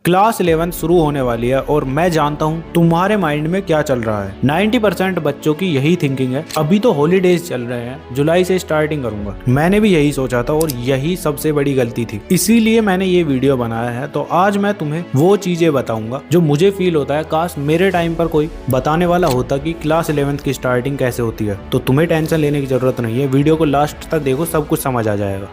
Class 11 शुरू होने वाली है और मैं जानता हूँ तुम्हारे माइंड में क्या चल रहा है। 90% बच्चों की यही थिंकिंग है, अभी तो हॉलीडेज चल रहे हैं, जुलाई से स्टार्टिंग करूंगा। मैंने भी यही सोचा था और यही सबसे बड़ी गलती थी, इसीलिए मैंने ये वीडियो बनाया है। तो आज मैं तुम्हें वो चीजें बताऊंगा जो मुझे फील होता है काश मेरे टाइम पर कोई बताने वाला होता कि क्लास 11 की स्टार्टिंग कैसे होती है। तो तुम्हें टेंशन लेने की जरूरत नहीं है, वीडियो को लास्ट तक देखो, सब कुछ समझ आ जाएगा।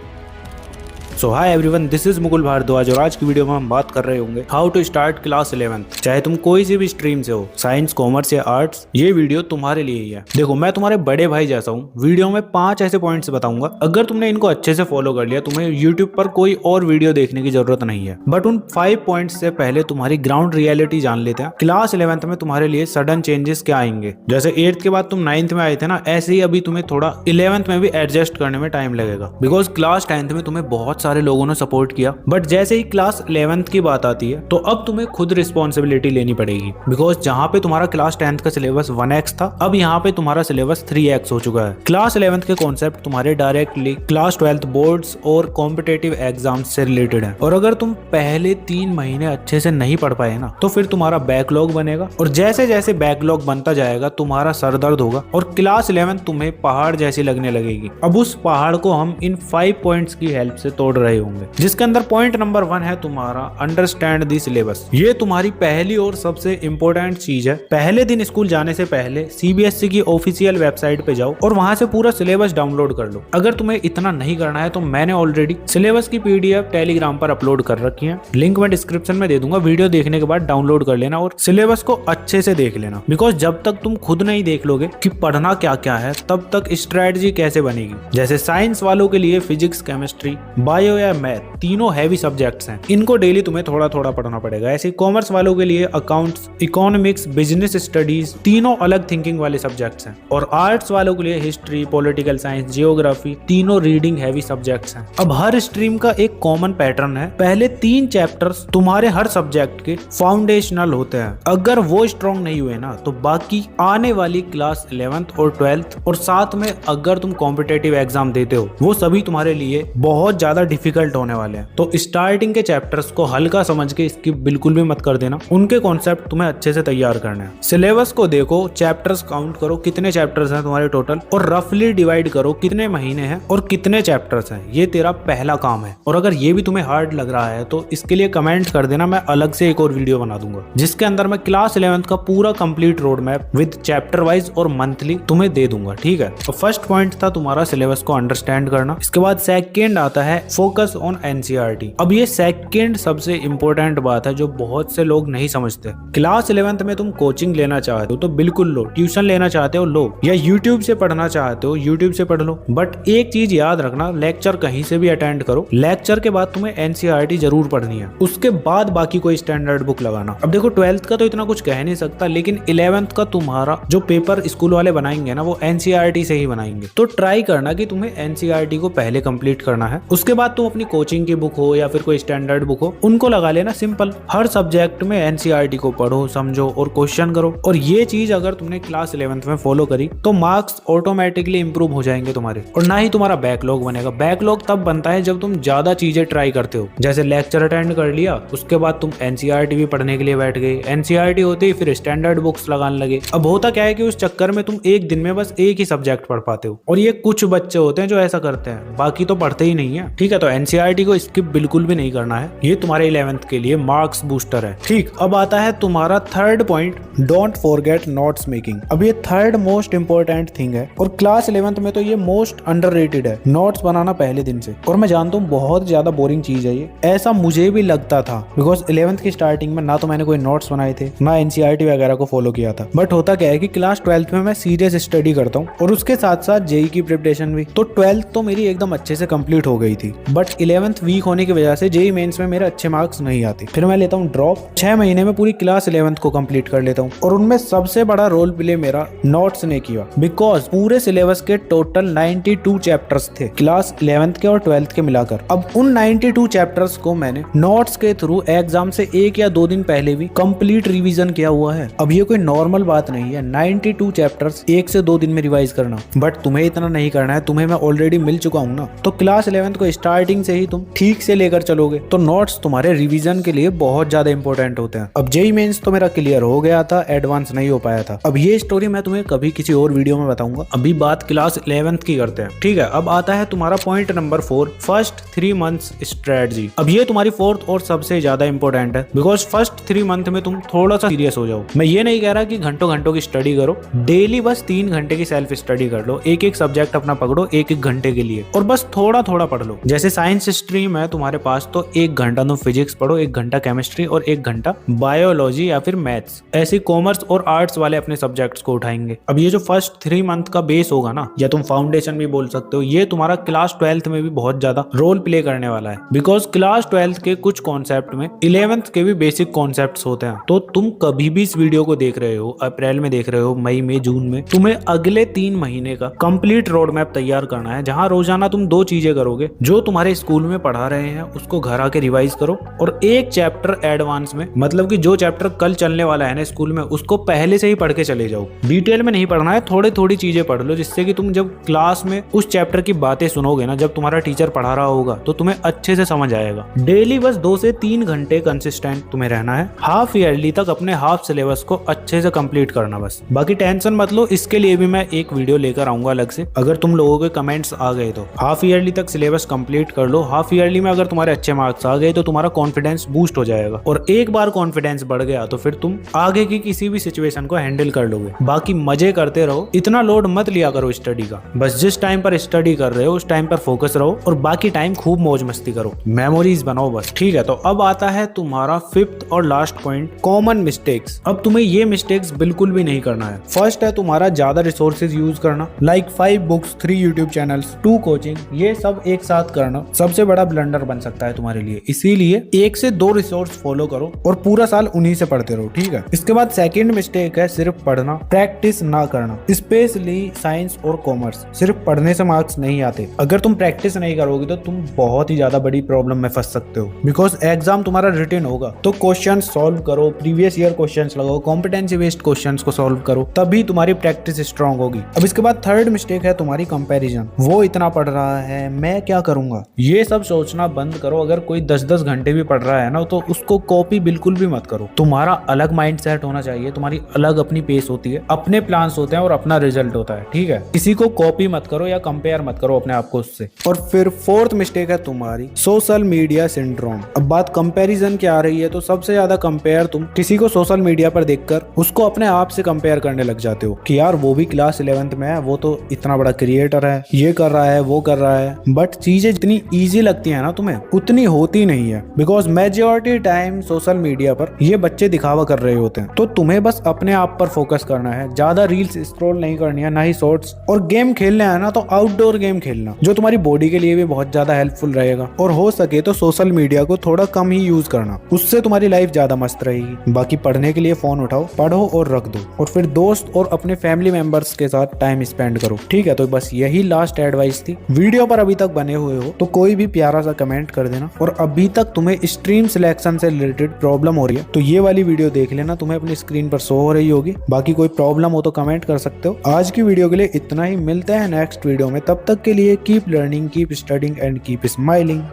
So hi everyone, this is Mukul Bhardwaj और आज की वीडियो में हम बात कर रहे होंगे how to start class 11th। चाहे तुम कोई सी भी स्ट्रीम से हो, साइंस, कॉमर्स या आर्ट्स, ये वीडियो तुम्हारे लिए ही है। देखो, मैं तुम्हारे बड़े भाई जैसा हूँ। वीडियो में 5 ऐसे पॉइंट्स बताऊंगा, अगर तुमने इनको अच्छे से फॉलो कर लिया तुम्हें यूट्यूब पर कोई और वीडियो देखने की जरूरत नहीं है। बट उन 5 पॉइंट्स से पहले तुम्हारी ग्राउंड रियलिटी जान लेते हैं। क्लास 11th में तुम्हारे लिए सडन चेंजेस क्या आएंगे। जैसे 8th के बाद तुम 9th में आए थे ना, ऐसे ही अभी तुम्हें थोड़ा 11th में भी एडजस्ट करने में टाइम लगेगा। बिकॉज क्लास 10th में तुम्हें बहुत सारे लोगों ने सपोर्ट किया, बट जैसे ही क्लास 11th की बात आती है तो अब तुम्हें खुद रिस्पॉन्सिबिलिटी लेनी पड़ेगी। बिकॉज जहां पे तुम्हारा क्लास 10th का सिलेबस 1x था, अब यहाँ पे तुम्हारा सिलेबस 3x हो चुका है। क्लास 11th के कॉन्सेप्ट तुम्हारे डायरेक्टली क्लास 12th बोर्ड्स और कॉम्पिटेटिव एग्जाम्स से रिलेटेड है। और अगर तुम पहले 3 महीने अच्छे से नहीं पढ़ पाए ना, तो फिर तुम्हारा बैकलॉग बनेगा और जैसे जैसे बैकलॉग बनता जाएगा तुम्हारा सर दर्द होगा और क्लास 11 तुम्हें पहाड़ जैसी लगने लगेगी। अब उस पहाड़ को हम इन 5 पॉइंट्स की हेल्प से तोड़ रहे होंगे, जिसके अंदर पॉइंट नंबर 1 है तुम्हारा अंडरस्टैंड दी सिलेबस। ये तुम्हारी पहली और सबसे इंपॉर्टेंट चीज है। पहले दिन स्कूल जाने से पहले सीबीएसई की ऑफिशियल वेबसाइट पे जाओ और वहां से पूरा सिलेबस डाउनलोड कर लो। अगर तुम्हें इतना नहीं करना है तो मैंने ऑलरेडी सिलेबस की पीडीएफ टेलीग्राम पर अपलोड कर रखी है, लिंक मैं डिस्क्रिप्शन में दे दूंगा। वीडियो देखने के बाद डाउनलोड कर लेना और सिलेबस को अच्छे से देख लेना। बिकॉज जब तक तुम खुद नहीं देख लोगे कि पढ़ना क्या क्या है, तब तक स्ट्रेटजी कैसे बनेगी। जैसे साइंस वालों के लिए फिजिक्स, केमिस्ट्री, बायो या मैथ तीनों हैवी सब्जेक्ट्स हैं, इनको डेली तुम्हें थोड़ा थोड़ा पढ़ना पड़ेगा। ऐसे कॉमर्स वालों के लिए अकाउंट्स, इकोनॉमिक्स, बिजनेस स्टडीज तीनों अलग थिंकिंग वाले सब्जेक्ट्स हैं। और आर्ट्स वालों के लिए हिस्ट्री, पॉलिटिकल साइंस, जियोग्राफी तीनों रीडिंग हैवी सब्जेक्ट्स हैं। अब हर स्ट्रीम का एक कॉमन पैटर्न है, पहले 3 चैप्टर्स तुम्हारे हर सब्जेक्ट के फाउंडेशनल होते हैं। अगर वो स्ट्रॉन्ग नहीं हुए ना, तो बाकी आने वाली क्लास 11th और 12th और साथ में अगर तुम कॉम्पिटेटिव एग्जाम देते हो, वो सभी तुम्हारे लिए बहुत ज्यादा डिफिकल्ट होने वाले हैं। तो स्टार्टिंग के चैप्टर्स को हल्का समझ के स्किप बिल्कुल भी मत कर देना, उनके कॉन्सेप्ट तुम्हें अच्छे से तैयार करने हैं। सिलेबस को देखो, चैप्टर्स काउंट करो कितने चैप्टर्स हैं तुम्हारे टोटल, और रफली डिवाइड करो कितने महीने हैं और कितने चैप्टर्स हैं। ये तेरा पहला काम है। और अगर ये भी तुम्हें हार्ड लग रहा है तो इसके लिए कमेंट कर देना, मैं अलग से एक और वीडियो बना दूंगा जिसके अंदर मैं क्लास 11th का पूरा complete road map with chapter wise और मंथली तुम्हें दे दूंगा। ठीक है, तो फर्स्ट पॉइंट था तुम्हारा सिलेबस को अंडरस्टैंड करना। इसके बाद सेकेंड आता है फोकस ऑन एनसीईआरटी। अब ये सेकंड सबसे इंपॉर्टेंट बात है जो बहुत से लोग नहीं समझते। क्लास 11th में तुम कोचिंग लेना चाहते हो तो बिल्कुल लो, ट्यूशन लेना चाहते हो लो, या यूट्यूब से पढ़ना चाहते हो यूट्यूब से पढ़ लो। बट एक चीज याद रखना, लेक्चर कहीं से भी अटेंड करो, लेक्चर के बाद तुम्हें एनसीईआरटी जरूर पढ़नी है, उसके बाद बाकी कोई स्टैंडर्ड बुक लगाना। अब देखो 12th का तो इतना कुछ कह नहीं सकता, लेकिन 11th का तुम्हारा जो पेपर स्कूल वाले बनाएंगे ना, वो एनसीईआरटी से ही बनाएंगे। तो ट्राई करना कि तुम्हें एनसीईआरटी को पहले कंप्लीट करना है, उसके बाद तुम अपनी कोचिंग की बुक हो या फिर कोई स्टैंडर्ड बुक हो उनको लगा लेना। सिंपल, हर सब्जेक्ट में एनसीईआरटी को पढ़ो, समझो और क्वेश्चन करो। और ये चीज अगर तुमने क्लास 11th में फॉलो करी तो मार्क्स ऑटोमेटिकली इंप्रूव हो जाएंगे तुम्हारे, और ना ही तुम्हारा बैकलॉग बनेगा। बैकलॉग तब बनता है जब तुम ज्यादा चीजें ट्राई करते हो। जैसे लेक्चर अटेंड कर लिया, उसके बाद तुम एनसीईआरटी भी पढ़ने के लिए बैठ गए, एनसीईआरटी होते ही फिर स्टैंडर्ड बुक्स लगाने लगे। अब होता क्या है कि उस चक्कर में तुम एक दिन में बस एक ही सब्जेक्ट पढ़ पाते हो, और ये कुछ बच्चे होते हैं जो ऐसा करते हैं, बाकी तो पढ़ते ही नहीं है। ठीक है, तो एनसीईआरटी को स्किप बिल्कुल भी नहीं करना है, ये तुम्हारे 11th के लिए मार्क्स बूस्टर है। ठीक, अब आता है तुम्हारा third point, don't forget notes making. अब ये थर्ड मोस्ट इंपॉर्टेंट थिंग है और क्लास 11th में तो ये मोस्ट अंडररेटेड है, नोट्स बनाना पहले दिन से। और मैं जानता हूँ बहुत ज्यादा बोरिंग चीज है ये, ऐसा मुझे भी लगता था। बिकॉज 11th की स्टार्टिंग में ना तो मैंने कोई नोट्स बनाए थे, ना एनसीईआरटी वगैरह को फॉलो किया था। बट होता क्या है कि क्लास 12th में मैं सीरियस स्टडी करता हूँ और उसके साथ साथ जेई की प्रिपरेशन भी। तो 12th तो मेरी एकदम अच्छे से कंप्लीट हो गई थी, बट 11th वीक होने की वजह से जेई मेंस में मेरे अच्छे मार्क्स नहीं आते। फिर मैं लेता हूँ ड्रॉप, 6 महीने में पूरी क्लास 11th को कंप्लीट कर लेता हूँ। और उनमें सबसे बड़ा रोल प्ले मेरा नोट्स ने किया। बिकॉज पूरे सिलेबस के टोटल 92 चैप्टर्स थे क्लास 11th के और 12th के मिलाकर। अब उन 92 चैप्टर्स को मैंने नोट्स के थ्रू एग्जाम से 1 या 2 दिन पहले भी कंप्लीट रिवीजन किया हुआ है। अब ये कोई नॉर्मल बात नहीं है 92 चैप्टर्स 1 से 2 दिन में रिवाइज करना। बट तुम्हें इतना नहीं करना है, तुम्हें मैं ऑलरेडी मिल चुका हूँ ना। तो क्लास 11th को स्टार्ट स्टार्टिंग से ही तुम ठीक से लेकर चलोगे तो नोट्स तुम्हारे रिवीजन के लिए बहुत ज्यादा इंपॉर्टेंट होते हैं। अब जेईई मेंस तो मेरा क्लियर हो गया था, एडवांस नहीं हो पाया था। अब ये स्टोरी मैं तुम्हें कभी किसी और वीडियो में बताऊंगा। अभी बात क्लास 11th की करते हैं, ठीक है। अब आता है तुम्हारा point number 4, first 3 months strategy. अब ये तुम्हारी फोर्थ और सबसे ज्यादा इंपॉर्टेंट है, बिकॉज फर्स्ट 3 मंथ में तुम थोड़ा सा सीरियस हो जाओ। मैं ये नहीं कह रहा कि घंटों घंटों की स्टडी करो, डेली बस 3 घंटे की सेल्फ स्टडी कर लो। एक एक सब्जेक्ट अपना पकड़ो 1-1 घंटे के लिए और बस थोड़ा थोड़ा पढ़ लो। जैसे साइंस स्ट्रीम है तुम्हारे पास तो 1 घंटा तुम फिजिक्स पढ़ो, 1 घंटा केमिस्ट्री और 1 घंटा बायोलॉजी या फिर मैथ्स। ऐसे कॉमर्स और आर्ट्स वाले अपने सब्जेक्ट्स को उठाएंगे। अब ये जो फर्स्ट 3 मंथ का बेस होगा ना, या तुम फाउंडेशन भी बोल सकते हो, ये तुम्हारा क्लास 12th में भी बहुत ज्यादा रोल प्ले करने वाला है। बिकॉज क्लास 12th के कुछ कॉन्सेप्ट में 11th के भी बेसिक कॉन्सेप्ट्स होते हैं। तो तुम कभी भी इस वीडियो को देख रहे हो, अप्रैल में देख रहे हो, मई में, जून में, तुम्हें अगले 3 महीने का कंप्लीट रोड मैप तैयार करना है, जहां रोजाना तुम 2 चीजें करोगे। जो तुम्हारे स्कूल में पढ़ा रहे हैं उसको घर आके रिवाइज करो और 1 चैप्टर एडवांस में, मतलब कि जो चैप्टर कल चलने वाला है ना स्कूल में, उसको पहले से ही पढ़ के चले जाओ। डिटेल में नहीं पढ़ना है, थोड़ी थोड़ी चीजें पढ़ लो, जिससे कि तुम जब क्लास में उस चैप्टर की बातें सुनोगे ना, जब तुम्हारा टीचर पढ़ा रहा होगा तो तुम्हें अच्छे से समझ आएगा। डेली बस 2 से 3 घंटे कंसिस्टेंट तुम्हें रहना है। हाफ ईयरली तक अपने हाफ सिलेबस को अच्छे से कंप्लीट करना बस। बाकी टेंशन मत लो, इसके लिए भी मैं एक वीडियो लेकर आऊंगा अलग से। अगर तुम लोगों के कमेंट्स आ गए तो हाफ ईयरली तक सिलेबस कंप्लीट कर लो। हाफ ईयरली में अगर तुम्हारे अच्छे मार्क्स आ गए तो तुम्हारा कॉन्फिडेंस बूस्ट हो जाएगा, और एक बार कॉन्फिडेंस बढ़ गया तो फिर तुम आगे की किसी भी सिचुएशन को हैंडल कर लोगे। बाकी मजे करते रहो, इतना लोड मत लिया करो स्टडी का। बस जिस टाइम पर स्टडी कर रहे हो उस टाइम पर फोकस रहो और बाकी टाइम खूब मौज मस्ती करो, मेमोरीज बनाओ बस, ठीक है। तो अब आता है तुम्हारा 5th और लास्ट पॉइंट, कॉमन मिस्टेक्स। अब तुम्हें ये मिस्टेक्स बिल्कुल भी नहीं करना है। फर्स्ट है तुम्हारा ज्यादा रिसोर्सेज यूज करना, like 5 books, 3 YouTube channels, 2 coaching, ये सब एक साथ करना सबसे बड़ा ब्लंडर बन सकता है तुम्हारे लिए। इसीलिए 1 से 2 रिसोर्स फॉलो करो और पूरा साल उन्हीं से पढ़ते रहो, ठीक है। इसके बाद सेकंड मिस्टेक है सिर्फ पढ़ना, प्रैक्टिस ना करना, स्पेशली साइंस और कॉमर्स। सिर्फ पढ़ने से मार्क्स नहीं आते, अगर तुम प्रैक्टिस नहीं करोगे तो तुम बहुत ही ज्यादा बड़ी प्रॉब्लम में फंस सकते हो। बिकॉज एग्जाम तुम्हारा रिटन होगा तो क्वेश्चन सॉल्व करो, प्रीवियस ईयर क्वेश्चन लगाओ, कॉम्पिटेंसी बेस्ड क्वेश्चन को सॉल्व करो, तभी तुम्हारी प्रैक्टिस स्ट्रांग होगी। अब इसके बाद थर्ड मिस्टेक है तुम्हारी कंपैरिजन। वो इतना पढ़ रहा है, मैं क्या करूंगा, ये सब सोचना बंद करो। अगर कोई 10-10 घंटे भी पढ़ रहा है ना तो उसको कॉपी बिल्कुल भी मत करो। तुम्हारा अलग माइंड सेट होना चाहिए, तुम्हारी अलग अपनी पेस होती है, अपने प्लान्स होते हैं और अपना रिजल्ट होता है, ठीक है। किसी को कॉपी मत करो या कंपेयर मत करो अपने आप को उससे। और फिर फोर्थ मिस्टेक है तुम्हारी सोशल मीडिया सिंड्रोम। अब बात कंपैरिजन की आ रही है तो सबसे ज्यादा कंपेयर तुम किसी को सोशल मीडिया पर देखकर उसको अपने आप से कंपेयर करने लग जाते हो कि यार वो भी क्लास 11th में है, वो तो इतना बड़ा क्रिएटर है, ये कर रहा है, वो कर रहा है। बट चीजें जितनी ईजी लगती है ना तुम्हें, उतनी होती नहीं है। Because majority time social media पर ये बच्चे दिखावा कर रहे होते हैं। तो तुम्हें बस अपने आप पर फोकस करना है, ज्यादा रील्स स्क्रॉल नहीं करनी है, ना ही शॉर्ट्स। और गेम खेलना है ना तो आउटडोर गेम खेलना, जो तुम्हारी बॉडी के लिए भी बहुत ज्यादा हेल्पफुल रहेगा। और हो सके तो सोशल मीडिया को थोड़ा कम ही यूज करना, उससे तुम्हारी लाइफ ज्यादा मस्त रहेगी। बाकी पढ़ने के लिए फोन उठाओ, पढ़ो और रख दो, और फिर दोस्त और अपने फैमिली मेंबर्स के साथ टाइम स्पेंड करो, ठीक है। तो बस यही लास्ट एडवाइस थी। वीडियो पर अभी तक बने हुए हो तो कोई भी प्यारा सा कमेंट कर देना। और अभी तक तुम्हें स्ट्रीम सिलेक्शन से रिलेटेड प्रॉब्लम हो रही है तो ये वाली वीडियो देख लेना, तुम्हें अपनी स्क्रीन पर शो हो रही होगी। बाकी कोई प्रॉब्लम हो तो कमेंट कर सकते हो। आज की वीडियो के लिए इतना ही, मिलते हैं नेक्स्ट वीडियो में। तब तक के लिए keep learning, keep studying and keep smiling.